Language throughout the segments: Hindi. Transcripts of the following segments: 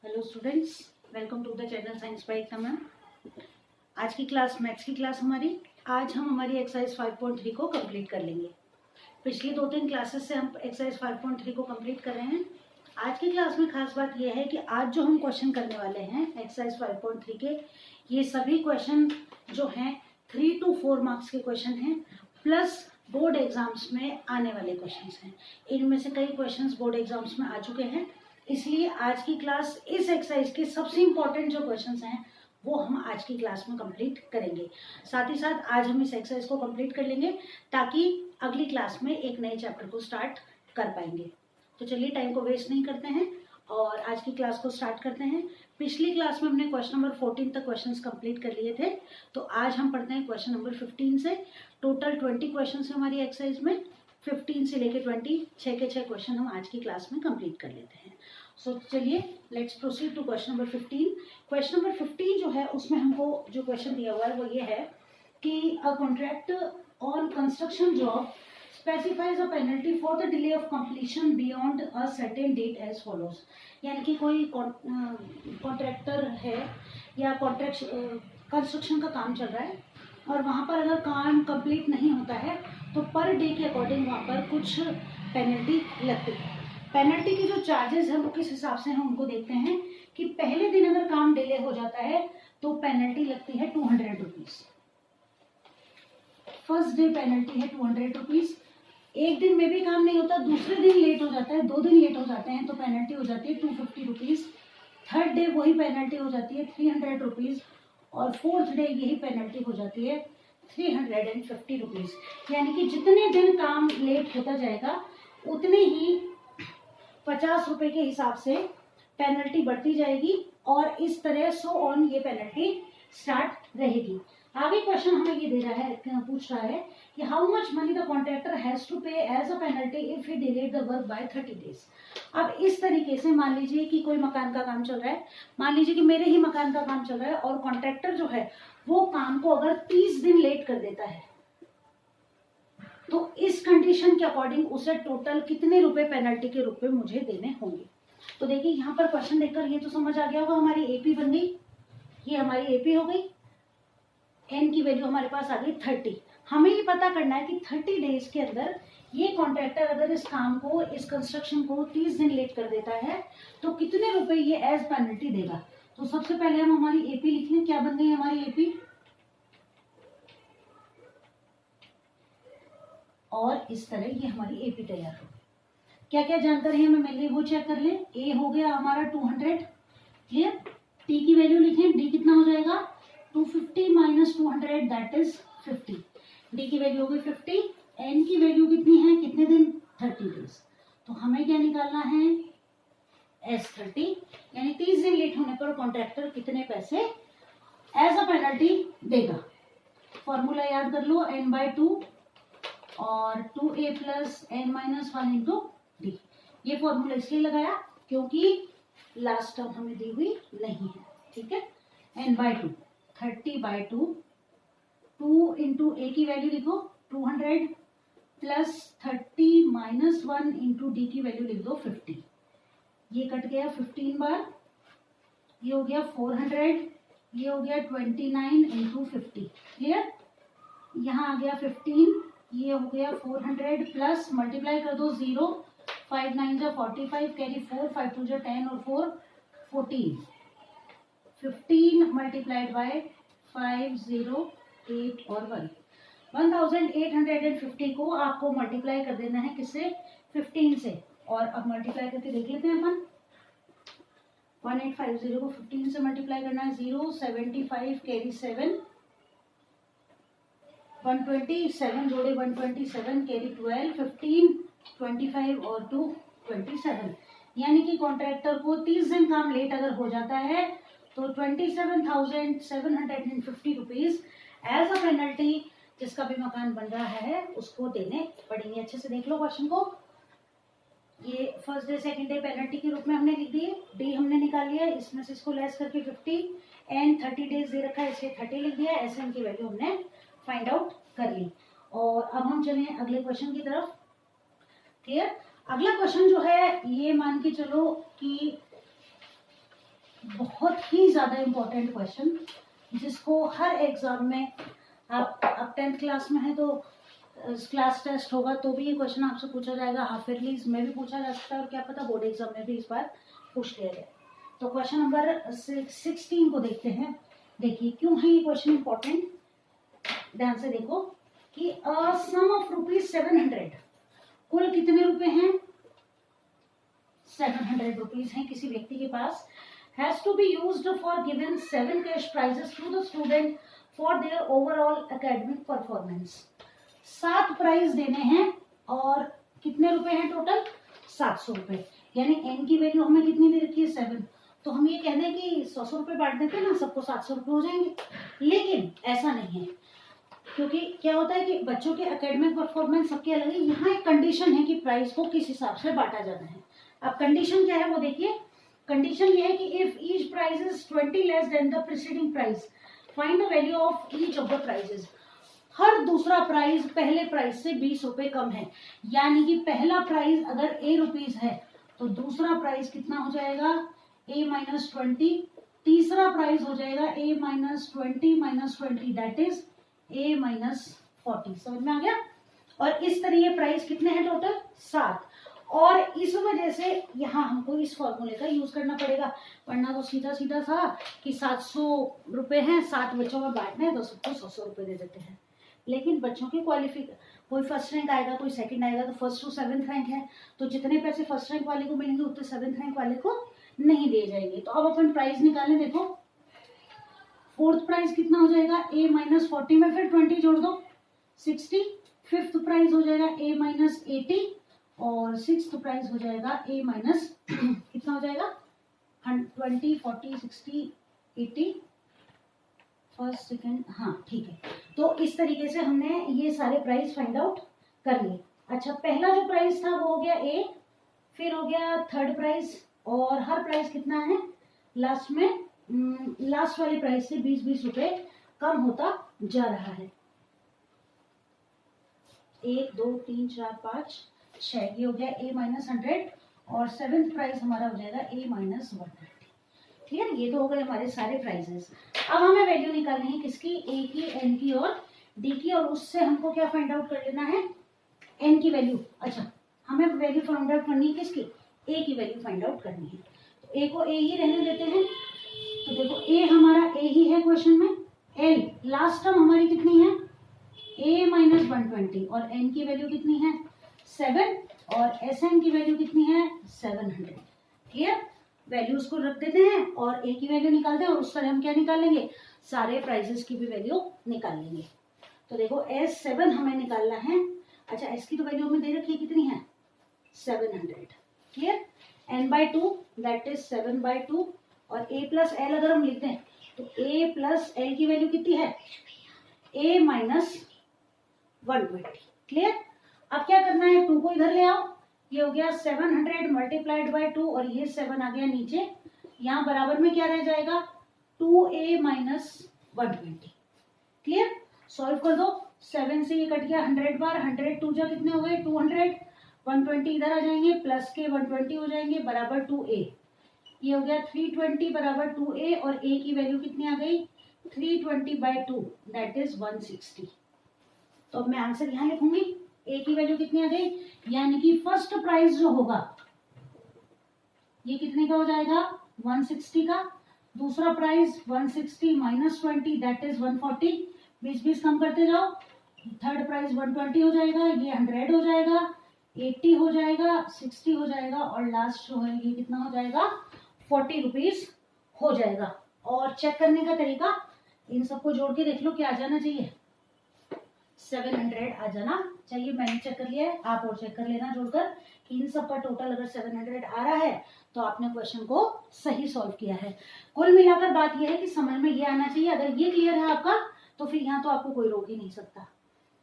Hello students, welcome to the channel science by Ekta ma'am. आज की क्लास मैथ्स की क्लास आज हम हमारी एक्सरसाइज 5.3 को कंप्लीट कर लेंगे। पिछली 2-3 क्लासेस से हम एक्सरसाइज 5.3 को कंप्लीट कर रहे हैं। आज की क्लास में खास बात यह है कि आज जो हम क्वेश्चन करने वाले हैं एक्सरसाइज 5.3 के, ये सभी क्वेश्चन जो हैं 3 to 4 मार्क्स के क्वेश्चन हैं, प्लस बोर्ड एग्जाम्स में आने वाले क्वेश्चंस हैं। इनमें से कई क्वेश्चंस बोर्ड एग्जाम्स में आ चुके हैं, इसलिए आज की क्लास इस एक्सरसाइज के सबसे इम्पोर्टेंट जो क्वेश्चंस हैं वो हम आज की क्लास में कंप्लीट करेंगे। साथ ही साथ आज हम इस एक्सरसाइज को कंप्लीट कर लेंगे ताकि अगली क्लास में एक नए चैप्टर को स्टार्ट कर पाएंगे। तो चलिए टाइम को वेस्ट नहीं करते हैं और आज की क्लास को स्टार्ट करते हैं। पिछली क्लास में हमने क्वेश्चन नंबर 14 तक क्वेश्चंस कंप्लीट कर लिए थे, तो आज हम पढ़ते हैं क्वेश्चन नंबर 15 से। टोटल 20 क्वेश्चन है हमारी एक्सरसाइज में, 15 से लेके 20, 6 के 6 क्वेश्चन हम आज की क्लास में कंप्लीट कर लेते हैं। सो चलिए let's proceed to question number 15। Question number 15 जो है उसमें हमको जो क्वेश्चन दिया हुआ है वो ये है कि a contract on construction job specifies a penalty for the delay of completion beyond a certain date as follows. यानी कि कोई कॉन्ट्रैक्टर है या कॉन्ट्रैक्ट कंस्ट्रक्शन का काम चल रहा है और वहाँ पर अगर काम कंप्लीट नहीं होता है तो पर डे के अकॉर्डिंग वहाँ पर कुछ पेनल्टी लगती है। पेनल्टी के जो चार्जेस हैं वो किस हिसाब से हैं उनको देखते हैं कि पहले दिन अगर काम डिले हो जाता है तो पेनल्टी लगती है 200 रुपीज। फर्स्ट डे पेनल्टी है 200 रुपीज। एक दिन में भी काम नहीं होता, दूसरे दिन लेट हो जाता है, 2 दिन लेट हो जाते हैं तो पेनल्टी हो जाती है 250 रुपीज। थर्ड डे वही पेनल्टी हो जाती है 300 रुपीज और फोर्थ डे यही पेनल्टी हो जाती है 350 रुपीज। यानी कि जितने दिन काम लेट होता जाएगा उतने ही 50 रुपए के हिसाब से पेनल्टी बढ़ती जाएगी और इस तरह सो ऑन ये पेनल्टी स्टार्ट रहेगी। आगे क्वेश्चन हमें ये दे रहा है, पूछ रहा है कि how much money the contractor has to pay as a penalty if he delayed the work by 30 days. अब इस तरीके से मान लीजिए कि कोई मकान का काम चल रहा है, मान लीजिए कि मेरे ही मकान का काम चल रहा है और कॉन्ट्रैक्टर जो है वो काम को अगर 30 दिन लेट कर देता है तो इस कंडीशन के अकॉर्डिंग उसे टोटल कितने रुपए पेनल्टी के रूप में मुझे देने होंगे। तो देखिए यहाँ पर क्वेश्चन देखकर ये तो समझ आ गया होगा, हमारी एपी बन गई, ये हमारी एपी हो गई, एन की वैल्यू हमारे पास आ गई 30। हमें ये पता करना है कि 30 डेज के अंदर ये कॉन्ट्रैक्टर अगर इस काम को, इस कंस्ट्रक्शन को 30 दिन लेट कर देता है तो कितने रुपए ये एज पेनल्टी देगा। तो सबसे पहले हम हमारी एपी लिख लें। क्या बन गई हमारी एपी, और इस तरह ये हमारी एपी तैयार हो गई। क्या क्या जानकारी हमें मिल गई वो चेक कर लें। ए हो गया हमारा 200, क्लियर। टी की वैल्यू लिखें, डी कितना हो जाएगा 250 माइनस 200 दैट इज 50। डी की वैल्यू हो गई 50। एन की वैल्यू कितनी है, कितने दिन 30 डेज। तो हमें क्या निकालना है एस 30, यानी 30 दिन लेट होने पर कॉन्ट्रैक्टर कितने पैसे एज अ पेनल्टी देगा। फॉर्मूला याद कर लो, n/2 और 2a plus n minus 1 into D. ये फॉर्मूला इसलिए लगाया क्योंकि लास्ट टर्म हमें दी हुई नहीं है, ठीक है। n/2 30/2, 2 इंटू ए की वैल्यू लिखो 200 प्लस 30 माइनस 1 इंटू डी की वैल्यू लिख दो 50। ये कट गया 15 बार, ये हो गया 400, ये हो गया 29 इंटू 50, क्लियर। यहाँ आ गया 15, ये हो गया 400 प्लस मल्टीप्लाई कर दो 0, 5 9 जा 45, कैरी 4, 5 2 जा 10 और 4 14, 15 मल्टीप्लाइड बाय 5 0 8 और 1, 1850 को आपको मल्टीप्लाई कर देना है किससे, 15 से। और अब मल्टीप्लाई करके देख लेते हैं अपन। 1850 को 15 से मल्टीप्लाई करना है, 0 75 कैरी 7, 127 जोड़े 127 कैरी 12, 15 25 और 2 27। यानी कि कॉन्ट्रैक्टर को 30 दिन काम लेट अगर हो जाता है तो 27,750 रुपीज एज अ पेनल्टी जिसका भी मकान बन रहा है उसको देने पड़ेंगे। अच्छे से देख लो क्वेश्चन को। ये first day second day penalty के रूप में हमने लिख दिए, डी हमने निकाल लिया, इसमें से इसको लेस करके 50, एन 30 डेज दे रखा है इसलिए 30 लिख दिया, एस एन की वैल्यू हमने फाइंड आउट कर ली। और अब हम चलें अगले क्वेश्चन की तरफ, क्लियर। अगला क्वेश्चन जो है ये मान के चलो कि बहुत ही ज़्यादा इम्पोर्टेंट क्वेश्चन, जिसको हर एग्जाम में आप 10th क्लास में है तो क्लास टेस्ट होगा तो भी ये क्वेश्चन आपसे पूछा जाएगा, हाफ ईयरली में भी पूछा जा सकता है और क्या पता बोर्ड एग्जाम में भी इस बार पूछ लिया जाए। तो क्वेश्चन नंबर 16 को देखते हैं। देखिए क्यों है ये क्वेश्चन इंपॉर्टेंट, ध्यान से देखो कि सम ऑफ ₹700, कुल कितने रुपए हैं, 700 रुपीज हैं किसी व्यक्ति के पास, has to be used for given 7 cash prizes to the student for their overall academic performance। 7 prize देने हैं और कितने रुपए हैं टोटल, 700 रुपए, यानी n की वैल्यू हमें कितनी दे रखी है 7, तो हम ये कह दें कि 100 रुपए बांट देते हैं ना, सबको 700 रुपए हो जाएंगे। लेकिन ऐसा नहीं है, क्योंकि क्या होता है कि बच्चों के एकेडमिक परफॉर्मेंस सबके अलग है। यहाँ एक कंडीशन है कि प्राइस को किस हिसाब से बांटा जाना है। अब कंडीशन क्या है वो देखिए, कंडीशन ये है कि if each prize is 20 less than the preceding price, find the value of each of the prizes. हर दूसरा प्राइस पहले प्राइस से 20 रुपए कम है, यानी कि पहला प्राइस अगर A रुपीज है तो दूसरा प्राइस कितना हो जाएगा, A माइनस 20, तीसरा प्राइस हो जाएगा A minus 20 that is A minus 40। समझ में आ गया। और इस तरह ये प्राइस कितने हैं टोटल, 7, और इस वजह से यहाँ हमको इस फॉर्मूले का यूज करना पड़ेगा, वरना तो सीधा सीधा था कि 700 रुपए हैं, 7 बच्चों में बांटने हैं तो सबको 100 रुपए दे देते हैं। लेकिन बच्चों की कोई फर्स्ट रैंक आएगा, कोई सेकंड आएगा, तो फर्स्ट टू 7th रैंक है, तो जितने पैसे फर्स्ट रैंक वाले को मिलेंगे उतने 7th रैंक वाले को नहीं दिए जाएंगे। तो अब अपन प्राइस निकालें, देखो 4th प्राइस कितना हो जाएगा, A माइनस 40 में फिर 20 जोड़ दो 60, 5th प्राइस हो जाएगा A माइनस 80 और 6th प्राइस हो जाएगा A माइनस कितना हो जाएगा 20, 40, 60, 80, फर्स्ट सेकेंड, हाँ ठीक है। तो इस तरीके से हमने ये सारे प्राइस फाइंड आउट कर लिए। अच्छा, पहला जो प्राइस था वो हो गया A, फिर हो गया 3rd प्राइस, और हर प्राइस कितना है लास्ट में, लास्ट वाली प्राइस से 20-20 रुपए कम होता जा रहा है। 1 2 3 4 5 6, ये हो गया A माइनस 100 और 7th प्राइस हमारा हो जाएगा A माइनस 120। क्लियर, ये तो हो गए हमारे सारे प्राइजेस। अब हमें वैल्यू निकालनी है किसकी, A की, N की और D की, और उससे हमको क्या फाइंड आउट कर लेना है, N की वैल्यू। अच्छा, हमें वैल्यू फाइंड आउट करनी है किसकी, A की वैल्यू फाइंड आउट करनी है। तो A को A ही रहने देते हैं, तो देखो A हमारा A ही है क्वेश्चन में, L लास्ट टर्म हमारी कितनी है A माइनस 120 और N की वैल्यू कितनी है 7 और SN की वैल्यू कितनी है 700। क्लियर, वैल्यूज को रख देते हैं और A की वैल्यू निकालते हैं और उस तरह हम क्या निकालेंगे, सारे प्राइजेस की भी वैल्यू निकाल लेंगे। तो देखो S7 हमें निकालना है। अच्छा, S की तो वैल्यू हमें दे रखी है कितनी है 700। क्लियर, N/2 दैट इज 7/2 और A प्लस L अगर हम लिखते हैं तो A प्लस L की वैल्यू कितनी है A माइनस 120। क्लियर, अब क्या करना है, 2 को इधर ले आओ, ये हो गया 700 मल्टीप्लाइड बाय 2 और ये 7 आ गया नीचे, यहाँ बराबर में क्या रह जाएगा 2A माइनस 120। क्लियर, सॉल्व कर दो, 7 से ये कट गया 100 बार, 100 2 जा कितने हो गए 200, 120 इधर आ जाएंगे, प्लस के 120 हो जाएंगे बराबर 2A, ये हो गया 320 बराबर 2A और A की वैल्यू कितनी आ गई 320/2 दैट इज 160। तो अब मैं आंसर यहाँ लिखूंगी, A की वैल्यू कितनी आ गई, यानी कि फर्स्ट प्राइस जो होगा ये कितने का हो जाएगा 160 का, दूसरा प्राइस 160 माइनस 20 दैट इज 140, 20-20 कम करते जाओ, थर्ड प्राइस 120 हो जाएगा, ये 100 हो जाएगा, 80 हो जाएगा, 60 हो जाएगा और लास्ट जो है ये कितना हो जाएगा 40 रुपीज हो जाएगा। और चेक करने का तरीका, इन सबको जोड़ के देख लो क्या आ जाना चाहिए 700 आ जाना चाहिए। मैंने चेक कर लिया है, आप और चेक कर लेना जोड़कर कि इन सब का टोटल अगर 700 आ रहा है तो आपने क्वेश्चन को सही सॉल्व किया है। कुल मिलाकर बात यह है कि समझ में ये आना चाहिए, अगर ये क्लियर है आपका तो फिर यहाँ तो आपको कोई रोक ही नहीं सकता।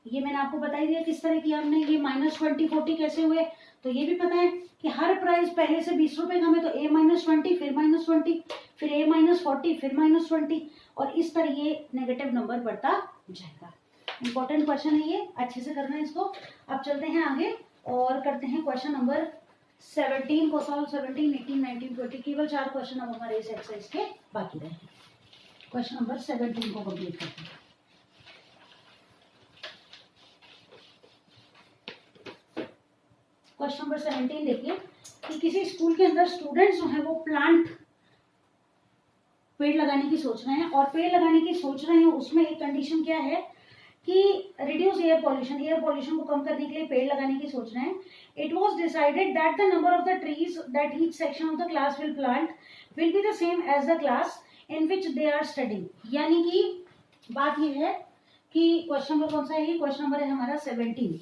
ये मैंने आपको बता ही दिया किस तरह किया हमने, ये -20 40 कैसे हुए, तो ये भी पता है कि हर प्राइस पहले से 20 रुपए कम है तो A -20 फिर -20 फिर A -40 फिर -20 और इस तरह ये नेगेटिव नंबर बढ़ता जाएगा। इंपॉर्टेंट क्वेश्चन है ये, अच्छे से करना है इसको। अब चलते हैं आगे और करते हैं क्वेश्चन नंबर 17 को सॉल्व, 17, 18, 19, 20, केवल 4 क्वेश्चन अब हमारे इस एक्सरसाइज के बाकी रहे। क्वेश्चन नंबर 17 को कंप्लीट करते हैं। क्वेश्चन नंबर 17 देखिए कि किसी स्कूल के अंदर स्टूडेंट्स जो है वो प्लांट पेड़ लगाने की सोच रहे हैं, और पेड़ लगाने की सोच रहे हैं उसमें एक कंडीशन क्या है कि रिड्यूस एयर पॉल्यूशन को कम करने के लिए पेड़ लगाने की सोच रहे हैं। It was decided that the number of the trees that each section of the class will plant will be the same as the class in which they are studying. यानी कि बात यह है कि क्वेश्चन नंबर कौन सा है, क्वेश्चन नंबर है हमारा 17,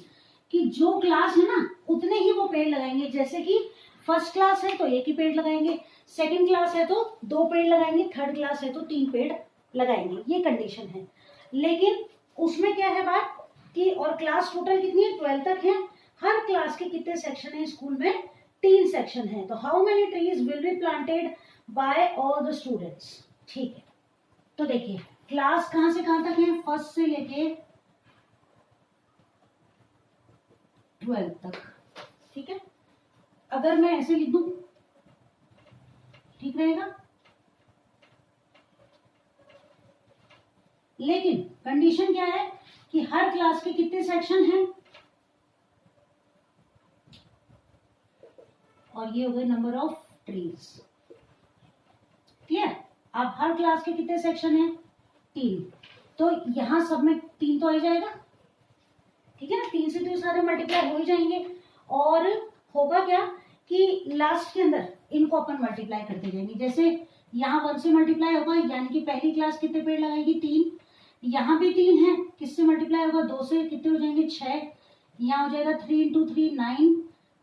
कि जो क्लास है ना उतने ही वो पेड़ लगाएंगे। जैसे कि फर्स्ट क्लास है तो 1 ही पेड़ लगाएंगे, सेकंड क्लास है तो 2 पेड़ लगाएंगे, थर्ड क्लास है तो 3 पेड़ लगाएंगे, ये कंडीशन है। लेकिन उसमें क्या है बात कि और क्लास टोटल कितनी है, 12 तक है। हर क्लास के कितने सेक्शन है स्कूल में, 3 सेक्शन है। तो how many trees will be planted by all the students. ठीक है, तो देखिए क्लास कहां से कहां तक है, फर्स्ट से लेके 12 तक। ठीक है, अगर मैं ऐसे लिख दूं ठीक रहेगा, लेकिन कंडीशन क्या है कि हर क्लास के कितने सेक्शन हैं, और ये हो गए नंबर ऑफ ट्रीज। क्लियर। अब हर क्लास के कितने सेक्शन हैं, 3, तो यहां सब में 3 तो आ जाएगा। ठीक है ना, 3 से तो सारे मल्टीप्लाई हो ही जाएंगे, और होगा क्या कि लास्ट के अंदर इनको अपन मल्टीप्लाई करते जाएंगे। जैसे यहाँ 1 से मल्टीप्लाई होगा, यानी कि पहली क्लास कितने पेड़ लगाएगी, 3। यहाँ भी 3 है, किससे मल्टीप्लाई होगा, 2 से, कितने हो जाएंगे, 6। यहाँ हो जाएगा 3 into 3 9,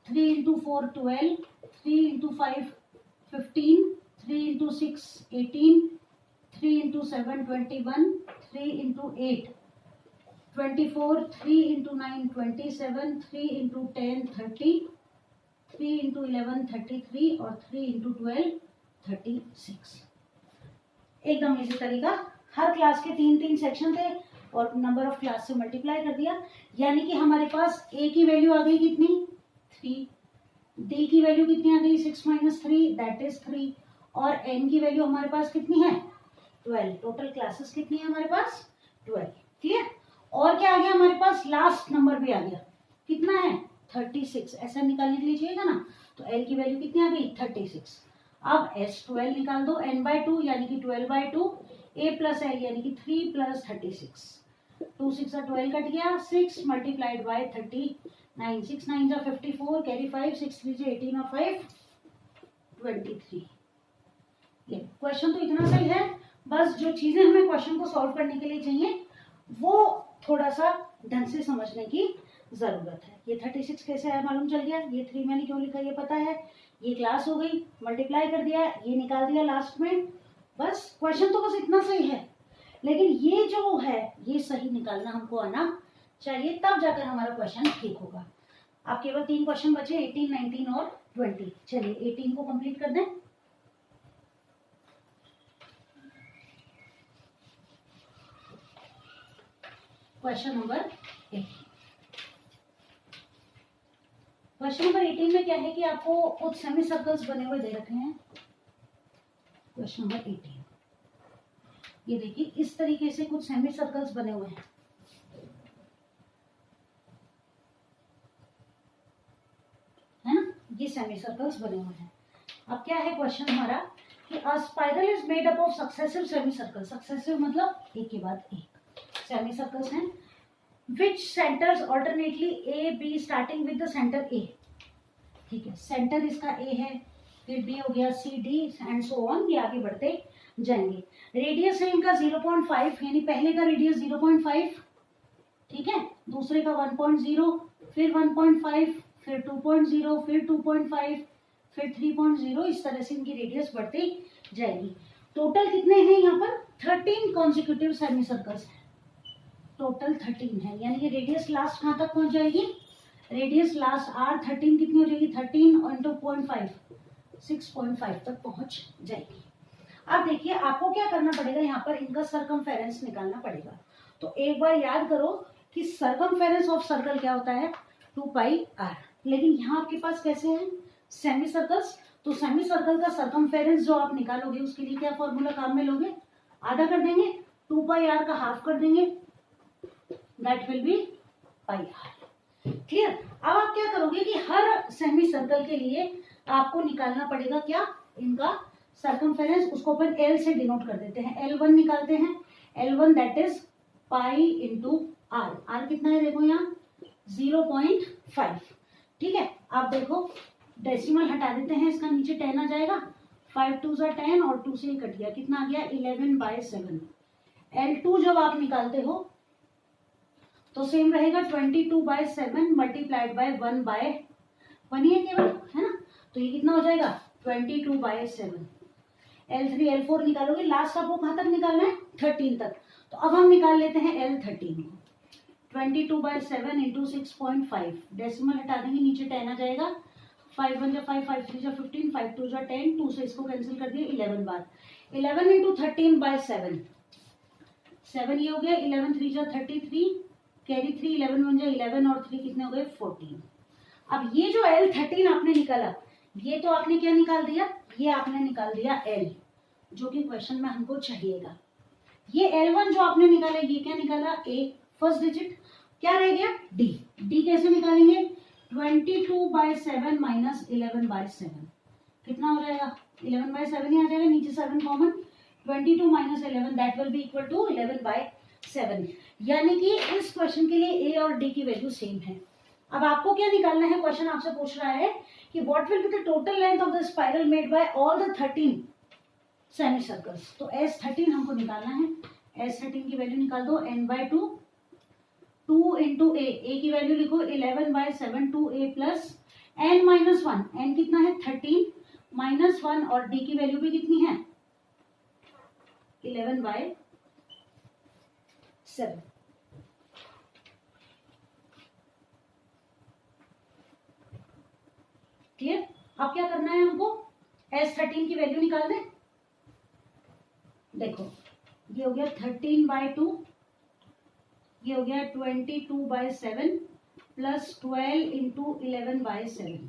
3 into 4 12, 3 into 5 15, 3 into 6 18, 3 into 7 21, 3 into 8 24, 3 into 9 27, 3 into 10 30, 3 into 11 33, और 3 इंटू 12 36। एकदम इसी तरीका, हर क्लास के 3 सेक्शन थे और नंबर ऑफ क्लास से मल्टीप्लाई कर दिया, यानी कि हमारे पास ए की वैल्यू आ गई कितनी, 3, डी की वैल्यू कितनी आ गई, 6 - 3 दैट इज 3, और एन की वैल्यू हमारे पास कितनी है, 12। टोटल क्लासेस कितनी है हमारे पास, 12। क्लियर। और क्या आ गया हमारे पास, लास्ट नंबर भी आ गया, कितना है, 36। ऐसा निकालने के लिए चाहिएगा ना, तो एल की वैल्यू कितनी आ गई, 36। अब S12 निकाल दो, n/2 यानी कि 12/2, a प्लस एल यानी कि 3 + 36, 2 6 12 कट गया, 6 मल्टीप्लाइड बाय 39, 6 9 54, कैरी 5, 6 3 18 और 5 23। ये क्वेश्चन तो इतना सही है, बस जो चीजें हमें क्वेश्चन को सॉल्व करने के लिए चाहिए वो थोड़ा सा ढंग से समझने की जरूरत है। ये 36 कैसे आया मालूम चल गया, ये 3 मैंने क्यों लिखा ये पता है, ये क्लास हो गई, मल्टीप्लाई कर दिया, ये निकाल दिया लास्ट में, बस क्वेश्चन तो बस इतना सही है। लेकिन ये जो है ये सही निकालना हमको आना चाहिए, तब जाकर हमारा क्वेश्चन ठीक होगा। आप केवल 3 क्वेश्चन बचे, 18 19 और 20। चलिए 18 को कंप्लीट कर दें। क्वेश्चन नंबर 18, क्वेश्चन नंबर 18 में क्या है कि आपको कुछ सेमी सर्कल्स बने हुए दे रखे हैं। क्वेश्चन नंबर 18, ये देखिए इस तरीके से कुछ सेमी सर्कल्स बने हुए हैं, है ना, ये सेमी सर्कल्स बने हुए हैं। अब क्या है क्वेश्चन हमारा कि अ spiral is made up of successive semi circle, successive मतलब एक के बाद एक सेमी सर्कल्स हैं, which centers alternately A B starting with the center A। ठीक है, सेंटर इसका A है, फिर B हो गया, C D and so on, ये आगे बढ़ते जाएंगे। रेडियस है इनका 0.5, यानी पहले का रेडियस 0.5, ठीक है, दूसरे का 1.0, फिर 1.5, फिर 2.0, फिर 2.5, फिर 3.0, इस तरह से इनकी रेडियस बढ़ती जाएगी। टोटल कितने हैं यहाँ पर, 13 कॉन्सिक्यूटिव सेमी सर्कल्स हैं, टोटल 13 है, यानी ये रेडियस लास्ट कहाँ तक पहुंच जाएगी, रेडियस लास्ट R13 कितनी हो जाएगी, 13 इंटू 0.5 6.5 तक पहुंच जाएगी। अब देखिए आपको क्या करना पड़ेगा, यहाँ पर इनका सरकमफेरेंस निकालना पड़ेगा। तो एक बार याद करो कि सरकमफेरेंस ऑफ सर्कल क्या होता है, 2πr, लेकिन यहाँ आपके पास कैसे है, सेमी सर्कल्स, तो सेमी सर्कल का सर्कमफेरेंस जो आप निकालोगे उसके लिए क्या फॉर्मूला काम में लोगे, आधा कर देंगे, 2πr का हाफ कर देंगे, that will B πr। Clear. अब आप क्या करोगे कि हर सेमी सर्कल के लिए आपको निकालना पड़ेगा क्या, इनका सर्कमफेरेंस, उसको अपन L से डिनोट कर देते हैं, L1 निकालते हैं, L1 that is pi into R, R कितना है देखो यहाँ 0.5। ठीक है, आप देखो डेसिमल हटा देते हैं, इसका नीचे 10 आ जाएगा, 5 2 ज़ा 10 और 2 से ही कट गया, कितना आ गया 11/7। L2 जब आप निकालते हो तो सेम रहेगा 22/7 मल्टीप्लाइड बाय 1/1 ही है केवल, है ना, तो ये कितना हो जाएगा 22/7। L3 L4 निकालोगे, लास्ट आपको कहाँ तक निकालना है 13 तक, तो अब हम निकाल लेते हैं L13 को, 22/7 इंटू 6.5, डेसिमल हटा देंगे, नीचे 10 आ जाएगा, 5 1 जा 5, 5 3 जा 15, 5 2 जा 10, 2 से इसको कैंसिल कर दिया 11 बार, 11 इंटू 13/7, 7 ये हो गया, 11 3 जा 33, कैरी 3, 11 1 जा 11 और 3 कितने हो गए 14। अब ये जो L13 आपने निकाला, ये तो आपने क्या निकाल दिया, ये आपने निकाल दिया L, जो कि क्वेश्चन में हमको चाहिएगा। ये L1 जो आपने निकाला, ये क्या निकाला A फर्स्ट डिजिट, क्या रह गया D, D कैसे निकालेंगे 22/7 माइनस 11/7, कितना हो जाएगा 11/7 ही आ जाएगा, नीचे 7 common, 22 minus 11 that will be equal to 11/7, यानी कि इस क्वेश्चन के लिए A और D की वैल्यू सेम है। अब आपको क्या निकालना है, क्वेश्चन आपसे पूछ रहा है कि what will be the total length of the spiral made by all the 13 semi circles, तो S13 हमको निकालना है, S13 की वैल्यू निकाल दो, n/2, 2 इंटू A की वैल्यू लिखो 11/7 2A प्लस n-1, n कितना है 13 -1 और D की वैल्यू भी कितनी है 11/7। क्लियर। अब क्या करना है हमको, S13 की वैल्यू निकाल दें, देखो ये हो गया 13/2, ये हो गया 22/7 प्लस 12 इंटू 11/7,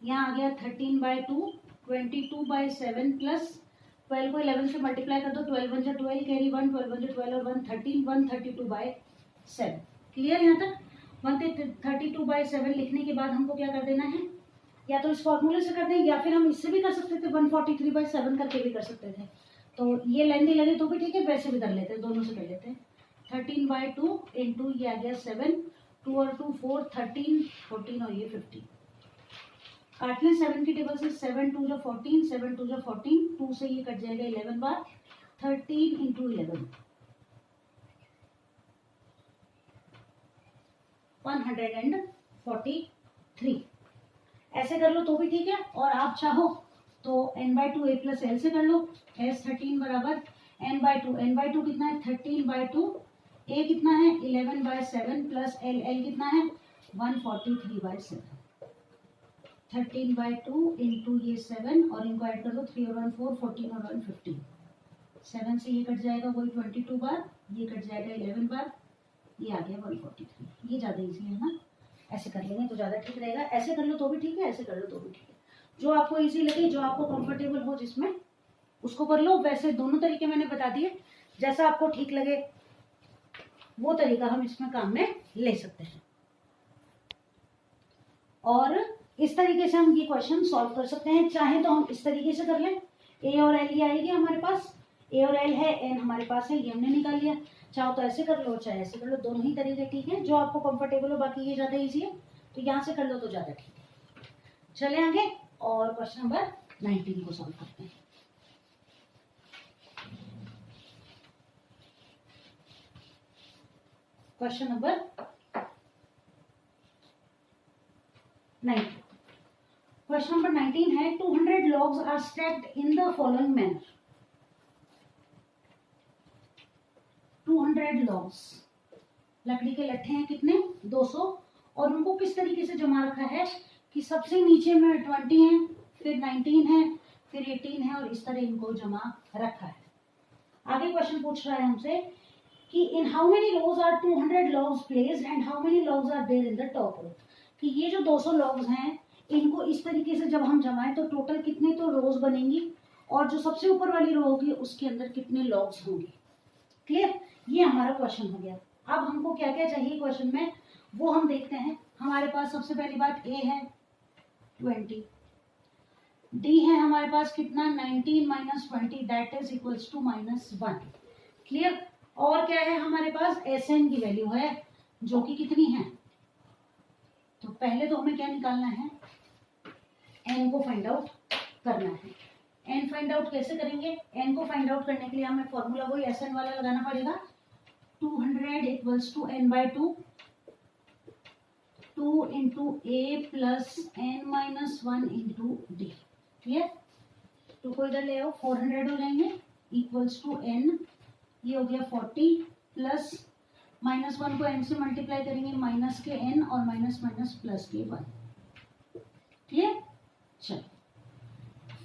यहाँ आ गया 13/2, 22/7 प्लस 12 को 11 से मल्टीप्लाई कर दो, 12 1 जा 12, कैरी 1, 12 1 जा 12 और 1 13, 132/7। क्लियर यहाँ तक। 132/7 लिखने के बाद हमको क्या कर देना है, या तो इस फॉर्मूले से कर दें या फिर हम इससे भी कर सकते थे, 143/7 करके भी कर सकते थे, तो ये लेंथी लगे तो भी ठीक है, वैसे भी कर लेते हैं, दोनों से कर लेते हैं। 13/2 इंटू ये आ गया 7, 2 और 2 4, 13 14 और ये 15, काटने 7 की टेबल से 7 2 जा 14, 7 2 जा 14, 2 से ये कट जाएगा 11 बार, 13 इंटू 11 143, ऐसे कर लो तो भी ठीक है, और आप चाहो तो n/2 A प्लस L से कर लो, S13 बराबर n/2, n/2 कितना है 13/2, A कितना है 11/7 प्लस L कितना है 143/7, 13/2 इंटू ये 7 और इनको ऐड कर दो, 3 और 1 4, 14 और 1 15, 7 से ये कट जाएगा वही 22 बार, ये कट जाएगा 11 बार, ये आ गया 143, ये ज़्यादा इजी है ना, ऐसे कर लेंगे तो ज़्यादा ठीक रहेगा, ऐसे कर लो तो भी ठीक है, ऐसे कर लो तो भी ठीक है, जो आपको इजी लगे, जो आपको कंफर्टेबल हो जिसमें, उसको कर लो। वैसे दोनों तरीके मैंने बता दिए, जैसा आपको ठीक लगे वो तरीका हम इसमें काम में ले सकते हैं, और इस तरीके से हम ये क्वेश्चन सॉल्व कर सकते हैं। चाहे तो हम इस तरीके से कर लें, A और L ये आएगी हमारे पास, A और L है, N हमारे पास है, ये हमने निकाल लिया, चाहो तो ऐसे कर लो चाहे ऐसे कर लो, दोनों ही तरीके ठीक है, जो आपको कंफर्टेबल हो, बाकी ये ज़्यादा ईजी है तो यहाँ से कर लो तो ज़्यादा ठीक है। चले आगे और क्वेश्चन नंबर 19 को सॉल्व करते हैं। क्वेश्चन नंबर 19, क्वेश्चन नंबर 19 है 200 logs are stacked in the following manner। 200 logs, लकड़ी के लट्ठे हैं कितने 200, और उनको किस तरीके से जमा रखा है कि सबसे नीचे में 20 है, फिर 19 है, फिर 18 है, और इस तरह इनको जमा रखा है। आगे क्वेश्चन पूछ रहा है हमसे कि in how many logs are 200 logs placed and how many logs are there in the top row, कि ये जो 200 लॉग्स हैं इनको इस तरीके से जब हम जमाएं तो टोटल कितने तो रोज बनेंगी, और जो सबसे ऊपर वाली रो होगी उसके अंदर कितने लॉग्स होंगे। क्लियर, ये हमारा क्वेश्चन हो गया। अब हमको क्या क्या चाहिए क्वेश्चन में वो हम देखते हैं। हमारे पास सबसे पहली बात ए है 20, डी है हमारे पास कितना 19 minus 20 that is equals to -1। Clear, और क्या है हमारे पास एस एन की वैल्यू है जो कि कितनी है, तो पहले तो हमें क्या निकालना है, एन को फाइंड आउट करना है। एन फाइंड आउट कैसे करेंगे, एन को फाइंड आउट करने के लिए हमें फॉर्मूला वही एस एन वाला लगाना पड़ेगा। 200 equals to n by 2, 2 into a plus n minus 1 into D. Clear, 2 को इधर ले आओ, 400 हो जाएंगे इक्वल्स टू n, ये हो गया 40 प्लस -1 को n से मल्टीप्लाई करेंगे माइनस के n और माइनस माइनस प्लस के 1। क्लियर, चलो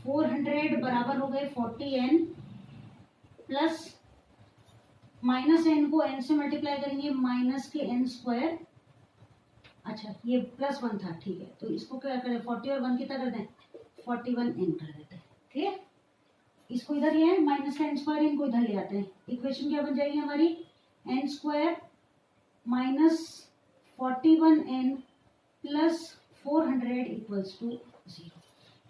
400 बराबर हो गए 40n प्लस माइनस n को n से मल्टीप्लाई करेंगे माइनस के n स्क्वायर। अच्छा ये +1 था, ठीक है, तो इसको क्या करें 40 और 1 कितना कर दें 41n कर देते हैं। ठीक, इसको इधर ले आए माइनस का n स्क्वायर, इनको इधर ले आते हैं। इक्वेशन क्या बन जाएगी हमारी n square minus 41n plus 400 equals to 0।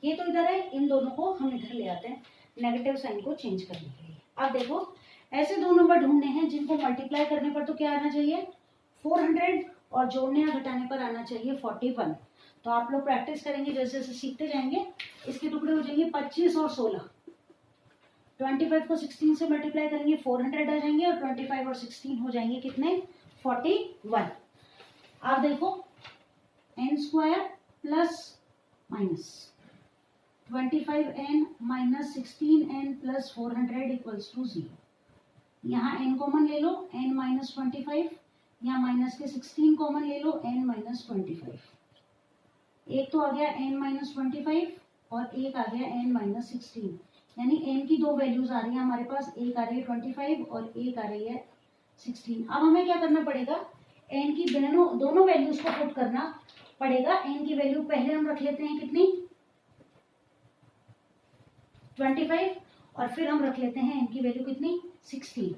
ये तो इधर है, इन दोनों को हम इधर ले आते हैं नेगेटिव साइन को चेंज करने के लिए। अब देखो ऐसे दो नंबर ढूंढने हैं जिनको मल्टीप्लाई करने पर तो क्या आना चाहिए 400 और जोड़ने या घटाने पर आना चाहिए 41। तो आप लोग प्रैक्टिस करेंगे, जैसे जैसे सीखते जाएंगे इसके टुकड़े हो जाएंगे 25 और 16। 25 को 16 से मल्टीप्लाई करेंगे 400 आ जाएंगे, और 25 और 16 हो जाएंगे कितने 41। आप देखो n square plus minus 25n minus 16n plus 400 equals to 0। यहाँ n कॉमन ले लो, n माइनस 25, यहाँ माइनस के 16 कॉमन ले लो, n माइनस 25। एक तो आ गया n माइनस 25 और एक आ गया n माइनस 16, यानी n की दो वैल्यूज आ रही है हमारे पास, एक आ रही है 25 और एक आ रही है 16। अब हमें क्या करना पड़ेगा, n की दोनों वैल्यूज को पुट करना पड़ेगा। n की वैल्यू पहले हम रख लेते हैं कितनी 25, और फिर हम रख लेते हैं n की वैल्यू कितनी 16।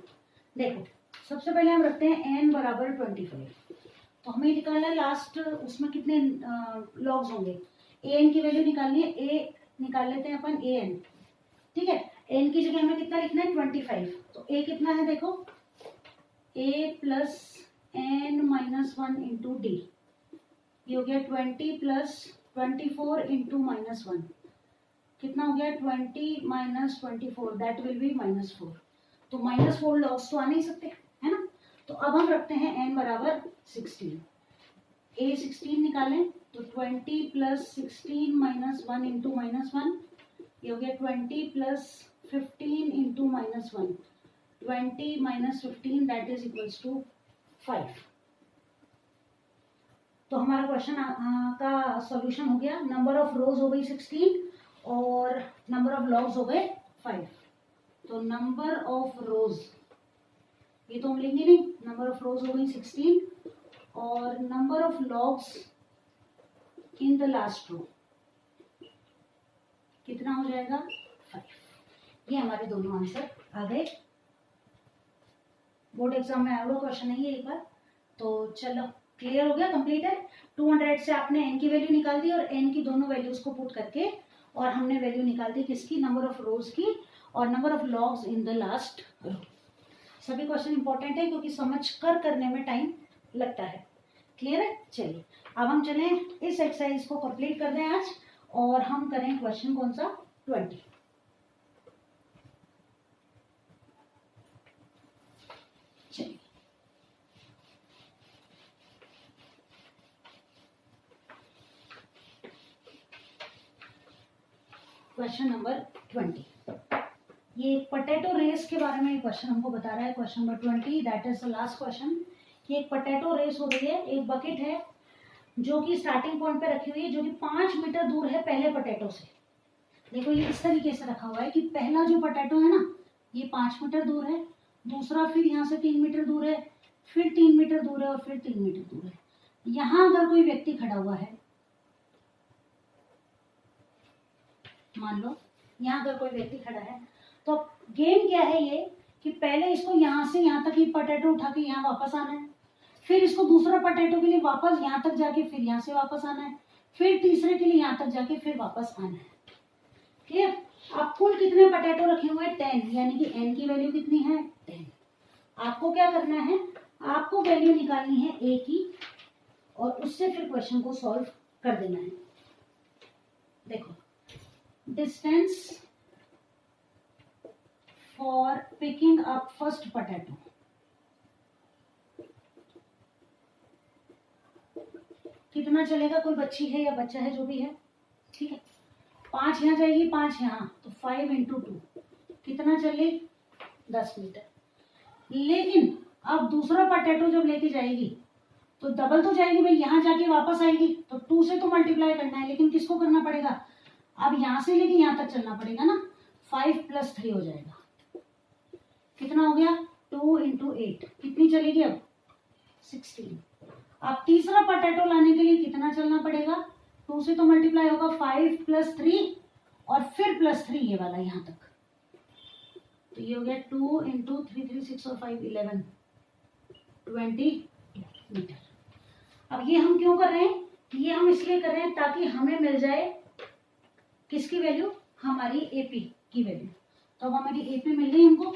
देखो सबसे पहले हम रखते हैं n बराबर 25, तो हमें निकालना है लास्ट उसमें कितने लॉग्स होंगे। an की वैल्यू निकालनी है, a निकाल लेते हैं अपन an। ठीक है, n की जगह हमें कितना लिखना है 25, तो a कितना है देखो a plus n minus 1 into D, ये हो गया 20 प्लस 24 इंटू माइनस 1, कितना हो गया 20 माइनस 24 दैट विल बी -4। तो -4 लॉग्स तो आ नहीं सकते है ना, तो अब हम रखते हैं n बराबर 16। a 16 निकालें तो 20 प्लस 16 माइनस 1 इंटू माइनस 1, ये हो गया 20 plus 15 into minus 1, 20 minus 15 that is equals to 5। तो हमारा क्वेश्चन का सॉल्यूशन हो गया। नंबर ऑफ रोज हो गई 16 और नंबर ऑफ लॉग्स हो गए 5। तो नंबर ऑफ रोज ये तो हम लेंगे नहीं, नंबर ऑफ रोज हो गई 16 और number of logs in the last row कितना हो जाएगा 5। ये हमारे दोनों आंसर आ गए। बोर्ड एग्जाम में आया हुआ क्वेश्चन है ये एक बार। तो चलो क्लियर हो गया, कंप्लीट है। 200 से आपने n की वैल्यू निकाल दी और n की दोनों वैल्यूज को पुट करके, और हमने वैल्यू निकाल दी किसकी नंबर ऑफ रोज की और number of logs in the last row. सभी क्वेश्चन इंपॉर्टेंट है क्योंकि समझ कर करने में टाइम लगता है। क्लियर है, चलिए अब हम चलें इस एक्सरसाइज को कंप्लीट कर दें आज, और हम करें क्वेश्चन कौन सा 20। चलिए क्वेश्चन नंबर 20, ये पोटैटो रेस के बारे में क्वेश्चन हमको बता रहा है। Question number 20 that is the last question. कि एक पोटैटो रेस हो रही है, एक बकेट है जो कि स्टार्टिंग पॉइंट पे रखी हुई है, जो कि 5 मीटर दूर है पहले पोटैटो से। देखो ये इस तरीके से रखा हुआ है कि पहला जो पोटैटो है ना ये 5 मीटर दूर है, दूसरा फिर यहाँ से 3 मीटर दूर है, फिर 3 मीटर दूर है और फिर 3 मीटर दूर है। यहाँ अगर कोई व्यक्ति खड़ा हुआ है मान लो यहाँ अगर कोई व्यक्ति खड़ा है, तो गेम क्या है ये कि पहले इसको यहाँ से यहाँ तक ही पोटैटो उठा के यहाँ वापस आना है, फिर इसको दूसरा पोटैटो के लिए वापस यहाँ तक जाके फिर यहाँ से वापस आना है, फिर तीसरे के लिए यहाँ तक जाके फिर वापस आना है। क्लियर? अब कुल कितने पोटैटो रखे हुए हैं? 10, यानी कि n की वैल्यू कितनी है? 10। आपको क्या करना है? आपको वैल्यू निकालनी है a की और उससे फिर क्वेश्चन को सॉल्व कर देना है। देखो, distance for picking up first potato, कितना चलेगा? कोई बच्ची है या बच्चा है जो भी है, ठीक है, 5 यहाँ जाएगी, 5 यहाँ, तो 5 × 2 कितना चले? 10 मीटर। लेकिन अब दूसरा पोटैटो जब लेके जाएगी तो डबल तो जाएगी भाई, यहाँ जाके वापस आएगी, तो 2 से तो मल्टीप्लाई करना है, लेकिन किसको करना पड़ेगा? अब यहाँ से लेके यहाँ तक चलना पड़ेगा ना। 5 + 3 हो जाएगा, कितना हो गया? 2 × 8, कितनी चलेगी अब? 16। अब तीसरा पोटैटो लाने के लिए कितना चलना पड़ेगा? 2 से तो मल्टीप्लाई होगा, 5 + 3 और फिर +3 ये वाला यहाँ तक, तो ये हो गया 2 × 3 3 6 और 5 11 20 मीटर। अब ये हम क्यों कर रहे हैं? ये हम इसलिए कर रहे हैं ताकि हमें मिल जाए किसकी वैल्यू? हमारी एपी की वैल्यू। तो अब हमारी एपी मिल गई हमको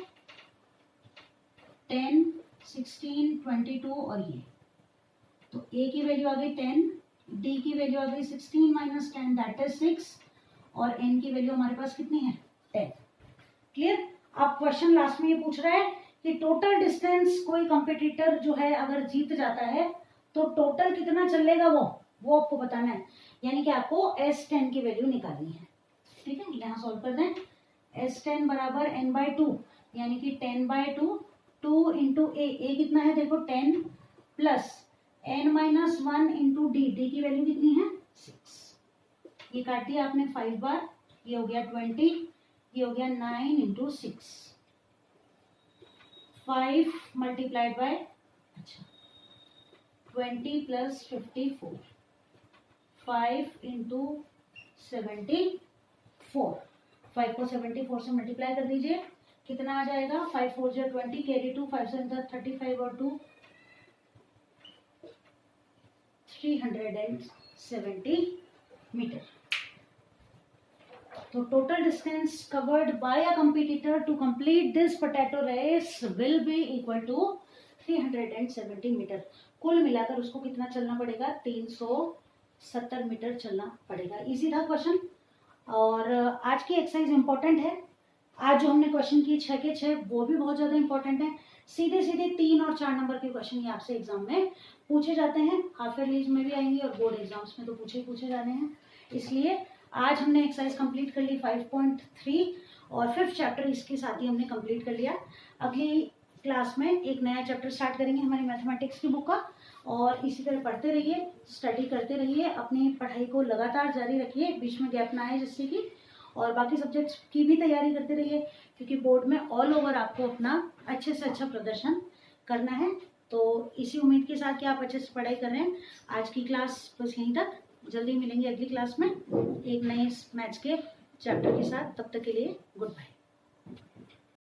10, 16, 22 और ये, तो a की वैल्यू आ गई 10, d की वैल्यू आ गई 16 - 10 दैट इज 6 और n की वैल्यू हमारे पास कितनी है? 10। क्लियर? अब क्वेश्चन लास्ट में ये पूछ रहा है कि टोटल डिस्टेंस कोई कंपटीटर जो है अगर जीत जाता है तो टोटल कितना चलेगा वो आपको बताना है, यानी कि आपको S10 की वैल्यू निकालनी है। ठीक है, यहाँ सॉल्व कर दें। S10 बराबर n/2, यानी कि 10/2, 2 × a कितना है? देखो 10 प्लस n - 1 × d की वैल्यू कितनी है? 6। ये काट दिया आपने 5 बार, ये हो गया 20, ये हो गया 9 × 6, 5 × 20 + 54, 5 × 74, 5 को 74 से मल्टीप्लाई कर दीजिए, कितना आ जाएगा? 5 × 4 = 20, कैरी 2, 5 से 35 और 2 370 मीटर। तो total distance covered by a competitor to complete this potato race will be equal to 370 meter. कुल मिलाकर उसको कितना चलना पड़ेगा? 370 मीटर चलना पड़ेगा। इजी था क्वेश्चन, और आज की एक्सरसाइज इंपॉर्टेंट है। आज जो हमने क्वेश्चन किए 6 के 6 वो भी बहुत ज्यादा इंपॉर्टेंट है। सीधे 3 और 4 नंबर के क्वेश्चन ये आपसे एग्जाम में पूछे जाते हैं, हाफ ईयरलीज में भी आएंगे और बोर्ड एग्जाम्स में तो पूछे जाने हैं। इसलिए आज हमने एक्सरसाइज कंप्लीट कर ली 5.3 और 5th चैप्टर इसके साथ ही हमने कंप्लीट कर लिया। अगली क्लास में एक नया चैप्टर स्टार्ट करेंगे हमारी मैथमेटिक्स की बुक का, और इसी तरह पढ़ते रहिए, स्टडी करते रहिए, अपनी पढ़ाई को लगातार जारी रखिए, बीच में गैप ना आए जिससे कि, और बाकी सब्जेक्ट्स की भी तैयारी करते रहिए, क्योंकि बोर्ड में ऑल ओवर आपको अपना अच्छे से अच्छा प्रदर्शन करना है। तो इसी उम्मीद के साथ कि आप अच्छे से पढ़ाई कर रहे हैं। आज की क्लास बस यहीं तक, जल्दी मिलेंगे अगली क्लास में एक नए मैथ्स के चैप्टर के साथ। तब तक के लिए गुड बाय।